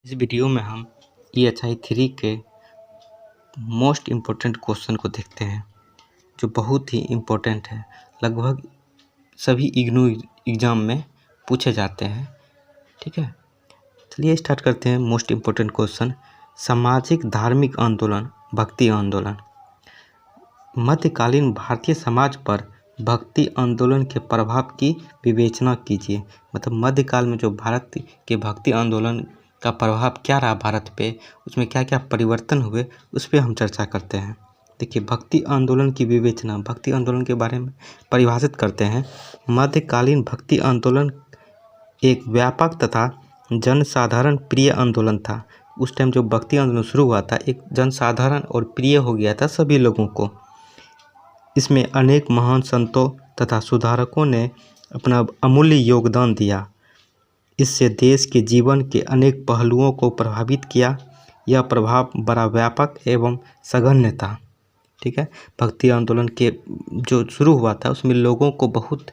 इस वीडियो में हम EHI 3 के मोस्ट इम्पोर्टेंट क्वेश्चन को देखते हैं जो बहुत ही इम्पोर्टेंट है। लगभग सभी इग्नू एग्ज़ाम में पूछे जाते हैं। ठीक है, चलिए स्टार्ट करते हैं। मोस्ट इम्पोर्टेंट क्वेश्चन, सामाजिक धार्मिक आंदोलन भक्ति आंदोलन। मध्यकालीन भारतीय समाज पर भक्ति आंदोलन के प्रभाव की विवेचना कीजिए। मतलब मध्यकाल में जो भारत के भक्ति आंदोलन का प्रभाव क्या रहा भारत पे, उसमें क्या क्या परिवर्तन हुए, उस पर हम चर्चा करते हैं। देखिए, भक्ति आंदोलन की विवेचना, भक्ति आंदोलन के बारे में परिभाषित करते हैं। मध्यकालीन भक्ति आंदोलन एक व्यापक तथा जनसाधारण प्रिय आंदोलन था। उस टाइम जो भक्ति आंदोलन शुरू हुआ था, एक जनसाधारण और प्रिय हो गया था सभी लोगों को। इसमें अनेक महान संतों तथा सुधारकों ने अपना अमूल्य योगदान दिया। इससे देश के जीवन के अनेक पहलुओं को प्रभावित किया। यह प्रभाव बड़ा व्यापक एवं सघन था। ठीक है, भक्ति आंदोलन के जो शुरू हुआ था उसमें लोगों को बहुत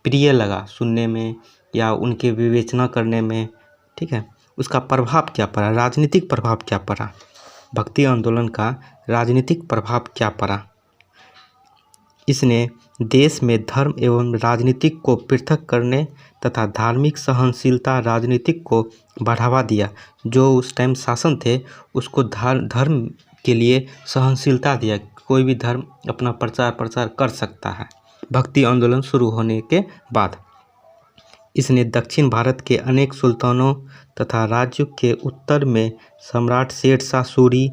प्रिय लगा सुनने में या उनके विवेचना करने में। ठीक है, उसका प्रभाव क्या पड़ा, राजनीतिक प्रभाव क्या पड़ा, भक्ति आंदोलन का राजनीतिक प्रभाव क्या पड़ा। इसने देश में धर्म एवं राजनीतिक को पृथक करने तथा धार्मिक सहनशीलता राजनीतिक को बढ़ावा दिया। जो उस टाइम शासन थे उसको धर्म के लिए सहनशीलता दिया, कोई भी धर्म अपना प्रचार कर सकता है। भक्ति आंदोलन शुरू होने के बाद इसने दक्षिण भारत के अनेक सुल्तानों तथा राज्यों के उत्तर में सम्राट शेर शाह सूरी,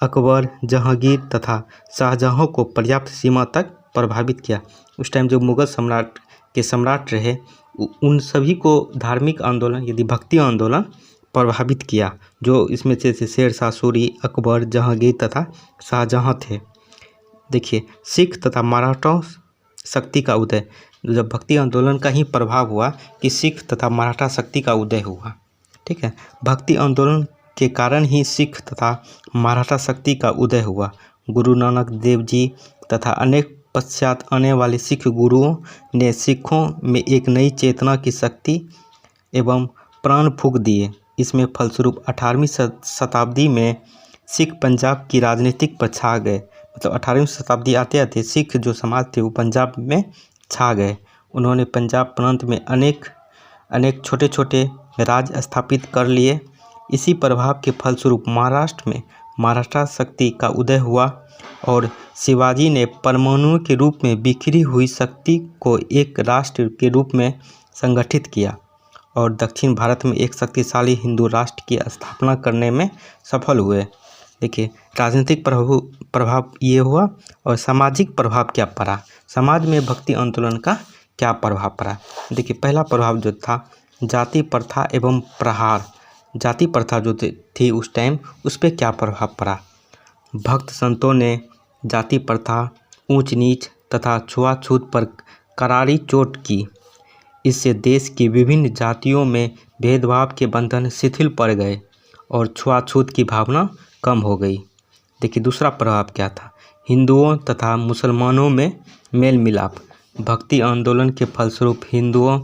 अकबर, जहांगीर तथा शाहजहां को पर्याप्त सीमा तक प्रभावित किया। उस टाइम जो मुगल सम्राट रहे उन सभी को धार्मिक आंदोलन यदि भक्ति आंदोलन प्रभावित किया। जो इसमें से शेर शाह सूरी, अकबर, जहांगीर तथा शाहजहां थे। देखिए, सिख तथा मराठा शक्ति का उदय, जब भक्ति आंदोलन का ही प्रभाव हुआ कि सिख तथा मराठा शक्ति का उदय हुआ। ठीक है, भक्ति आंदोलन के कारण ही सिख तथा मराठा शक्ति का उदय हुआ। गुरु नानक देव जी तथा अनेक पश्चात आने वाले सिख गुरुओं ने सिखों में एक नई चेतना की शक्ति एवं प्राण फूंक दिए। इसमें फलस्वरूप 18वीं शताब्दी में सिख पंजाब की राजनीतिक पर छा गए। मतलब 18वीं शताब्दी आते आते सिख जो समाज थे वो पंजाब में छा गए। उन्होंने पंजाब प्रांत में अनेक छोटे छोटे राज्य स्थापित कर लिए। इसी प्रभाव के फलस्वरूप महाराष्ट्र में मराठा शक्ति का उदय हुआ और शिवाजी ने परमाणु के रूप में बिखरी हुई शक्ति को एक राष्ट्र के रूप में संगठित किया और दक्षिण भारत में एक शक्तिशाली हिंदू राष्ट्र की स्थापना करने में सफल हुए। देखिए, राजनीतिक प्रभाव ये हुआ और सामाजिक प्रभाव क्या पड़ा, समाज में भक्ति आंदोलन का क्या प्रभाव पड़ा। देखिए, पहला प्रभाव जो था जाति प्रथा एवं प्रहार। जाति प्रथा जो थी उस टाइम, उस पर क्या प्रभाव पड़ा। भक्त संतों ने जाति प्रथा, ऊंच नीच तथा छुआछूत पर करारी चोट की। इससे देश की विभिन्न जातियों में भेदभाव के बंधन शिथिल पड़ गए और छुआछूत की भावना कम हो गई। देखिए, दूसरा प्रभाव क्या था, हिंदुओं तथा मुसलमानों में मेल मिलाप। भक्ति आंदोलन के फलस्वरूप हिंदुओं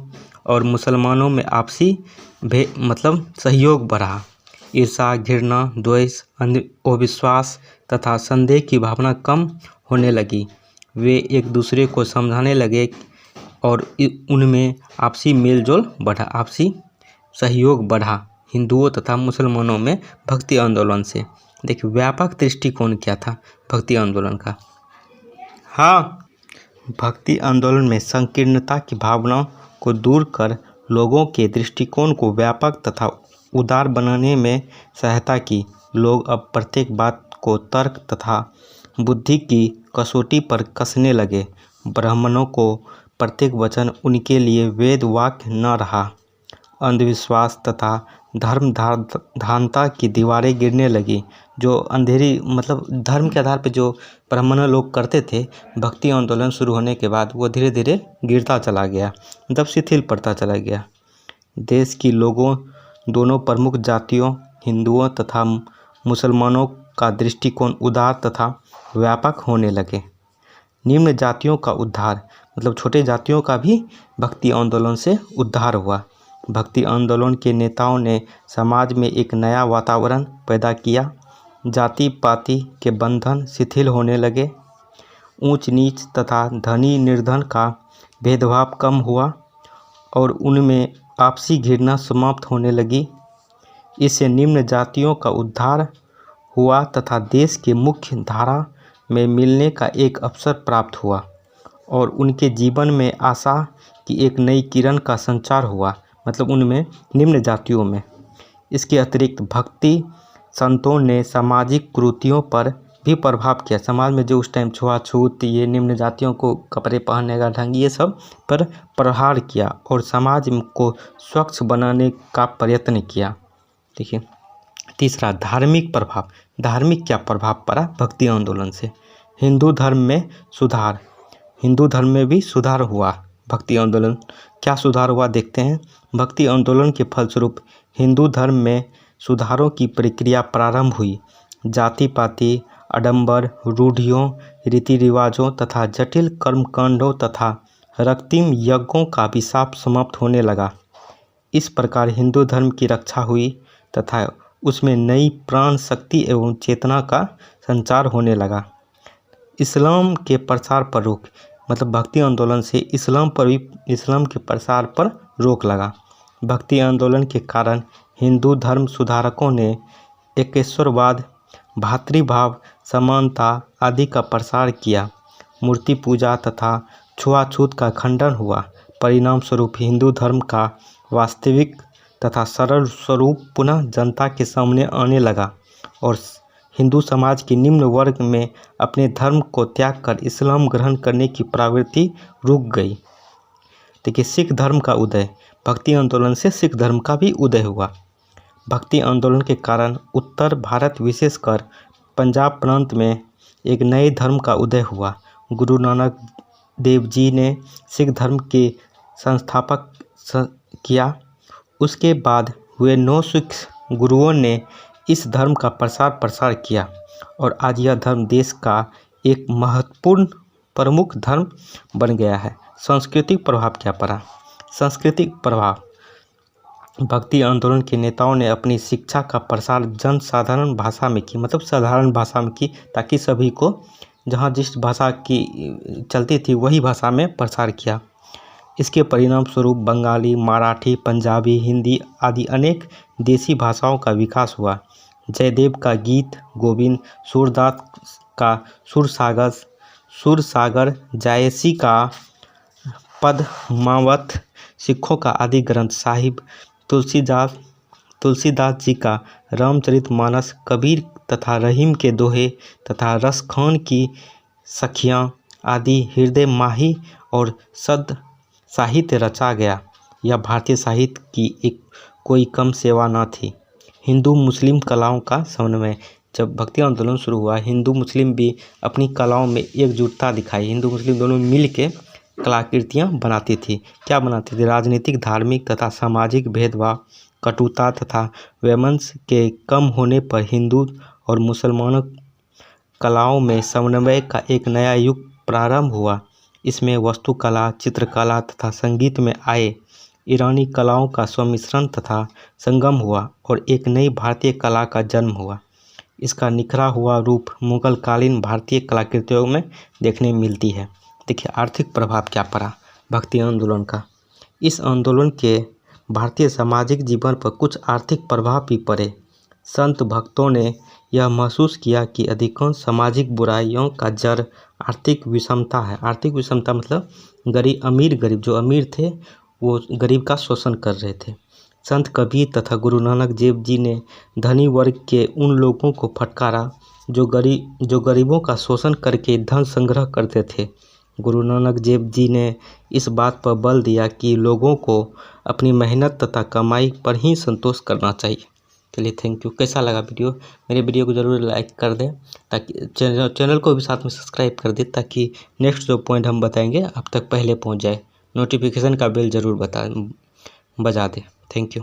और मुसलमानों में आपसी सहयोग बढ़ा। ईर्ष्या, घृणा, द्वेष, अविश्वास तथा संदेह की भावना कम होने लगी। वे एक दूसरे को समझाने लगे और उनमें आपसी मेलजोल बढ़ा, आपसी सहयोग बढ़ा हिंदुओं तथा मुसलमानों में भक्ति आंदोलन से। देखिए, व्यापक दृष्टिकोण क्या था भक्ति आंदोलन का। हाँ, भक्ति आंदोलन में संकीर्णता की भावना को दूर कर लोगों के दृष्टिकोण को व्यापक तथा उदार बनाने में सहायता की। लोग अब प्रत्येक बात को तर्क तथा बुद्धि की कसौटी पर कसने लगे। ब्राह्मणों को प्रत्येक वचन उनके लिए वेद वाक्य न रहा। अंधविश्वास तथा धर्मधानता की दीवारें गिरने लगी। जो अंधेरी धर्म के आधार पर जो ब्राह्मण लोग करते थे, भक्ति आंदोलन शुरू होने के बाद वो धीरे धीरे गिरता चला गया, शिथिल पड़ता चला गया। देश की लोगों दोनों प्रमुख जातियों हिंदुओं तथा मुसलमानों का दृष्टिकोण उदार तथा व्यापक होने लगे। निम्न जातियों का उद्धार, छोटे जातियों का भी भक्ति आंदोलन से उद्धार हुआ। भक्ति आंदोलन के नेताओं ने समाज में एक नया वातावरण पैदा किया। जाति पाति के बंधन शिथिल होने लगे। ऊंच नीच तथा धनी निर्धन का भेदभाव कम हुआ और उनमें आपसी घृणा समाप्त होने लगी। इससे निम्न जातियों का उद्धार हुआ तथा देश के मुख्य धारा में मिलने का एक अवसर प्राप्त हुआ और उनके जीवन में आशा की एक नई किरण का संचार हुआ, मतलब उनमें निम्न जातियों में। इसके अतिरिक्त भक्ति संतों ने सामाजिक कुरीतियों पर भी प्रभाव किया। समाज में जो उस टाइम छुआछूत, ये निम्न जातियों को कपड़े पहनने का ढंग, ये सब पर प्रहार किया और समाज को स्वच्छ बनाने का प्रयत्न किया। देखिए तीसरा, धार्मिक प्रभाव। धार्मिक क्या प्रभाव पड़ा भक्ति आंदोलन से? हिंदू धर्म में सुधार। हिंदू धर्म में भी सुधार हुआ। भक्ति आंदोलन क्या सुधार हुआ देखते हैं। भक्ति आंदोलन के फलस्वरूप हिंदू धर्म में सुधारों की प्रक्रिया प्रारंभ हुई। जाति पाति, आडंबर, रूढ़ियों, रीति रिवाजों तथा जटिल कर्मकांडों तथा रक्तिम यज्ञों का अभिशाप समाप्त होने लगा। इस प्रकार हिंदू धर्म की रक्षा हुई तथा उसमें नई प्राण शक्ति एवं चेतना का संचार होने लगा। इस्लाम के प्रसार पर रोक, मतलब भक्ति आंदोलन से इस्लाम के प्रसार पर रोक लगा। भक्ति आंदोलन के कारण हिंदू धर्म सुधारकों ने एकेश्वरवाद, भातृभाव, समानता आदि का प्रसार किया। मूर्ति पूजा तथा छुआछूत का खंडन हुआ। परिणाम स्वरूप हिंदू धर्म का वास्तविक तथा सरल स्वरूप पुनः जनता के सामने आने लगा और हिंदू समाज के निम्न वर्ग में अपने धर्म को त्याग कर इस्लाम ग्रहण करने की प्रवृत्ति रुक गई। देखिए सिख धर्म का उदय। भक्ति आंदोलन से सिख धर्म का भी उदय हुआ। भक्ति आंदोलन के कारण उत्तर भारत विशेषकर पंजाब प्रांत में एक नए धर्म का उदय हुआ। गुरु नानक देव जी ने सिख धर्म के संस्थापक किया। उसके बाद हुए 9 सिख गुरुओं ने इस धर्म का प्रसार किया और आज यह धर्म देश का एक महत्वपूर्ण प्रमुख धर्म बन गया है। सांस्कृतिक प्रभाव क्या पड़ा? सांस्कृतिक प्रभाव, भक्ति आंदोलन के नेताओं ने अपनी शिक्षा का प्रसार जनसाधारण भाषा में की, मतलब साधारण भाषा में की, ताकि सभी को जहाँ जिस भाषा की चलती थी वही भाषा में प्रसार किया। इसके परिणाम स्वरूप बंगाली, मराठी, पंजाबी, हिंदी आदि अनेक देसी भाषाओं का विकास हुआ। जयदेव का गीत गोविंद, सूरदास का सुरसागर, जायसी का पद्मावत, सिखों का आदि ग्रंथ साहिब, तुलसीदास जी का रामचरितमानस, कबीर तथा रहीम के दोहे तथा रसखान की सखियाँ आदि हृदय माही और सद साहित्य रचा गया। यह भारतीय साहित्य की एक कोई कम सेवा न थी। हिंदू मुस्लिम कलाओं का समन्वय। जब भक्ति आंदोलन शुरू हुआ, हिंदू मुस्लिम भी अपनी कलाओं में एकजुटता दिखाई। हिंदू मुस्लिम दोनों मिल के कलाकृतियाँ बनाती थी। क्या बनाती थी? राजनीतिक, धार्मिक तथा सामाजिक भेदभाव, कटुता तथा वैमनस्य के कम होने पर हिंदू और मुसलमानों कलाओं में समन्वय का एक नया युग प्रारंभ हुआ। इसमें वास्तुकला, चित्रकला तथा संगीत में आए ईरानी कलाओं का सम्मिश्रण तथा संगम हुआ और एक नई भारतीय कला का जन्म हुआ। इसका निखरा हुआ रूप मुगलकालीन भारतीय कलाकृतियों में देखने मिलती है। देखिए आर्थिक प्रभाव क्या पड़ा भक्ति आंदोलन का। इस आंदोलन के भारतीय सामाजिक जीवन पर कुछ आर्थिक प्रभाव भी पड़े। संत भक्तों ने यह महसूस किया कि अधिकांश सामाजिक बुराइयों का जड़ आर्थिक विषमता है। आर्थिक विषमता मतलब गरीब जो अमीर थे वो गरीब का शोषण कर रहे थे। संत कबीर तथा गुरु नानक देव जी ने धनी वर्ग के उन लोगों को फटकारा जो गरीबों का शोषण करके धन संग्रह करते थे। गुरु नानक देव जी ने इस बात पर बल दिया कि लोगों को अपनी मेहनत तथा कमाई पर ही संतोष करना चाहिए। चलिए थैंक यू। कैसा लगा वीडियो? मेरे वीडियो को ज़रूर लाइक कर दें, ताकि चैनल को भी साथ में सब्सक्राइब कर दें, ताकि नेक्स्ट जो पॉइंट हम बताएंगे आप तक पहले पहुंच जाए। नोटिफिकेशन का बेल ज़रूर बजा दें। Thank you.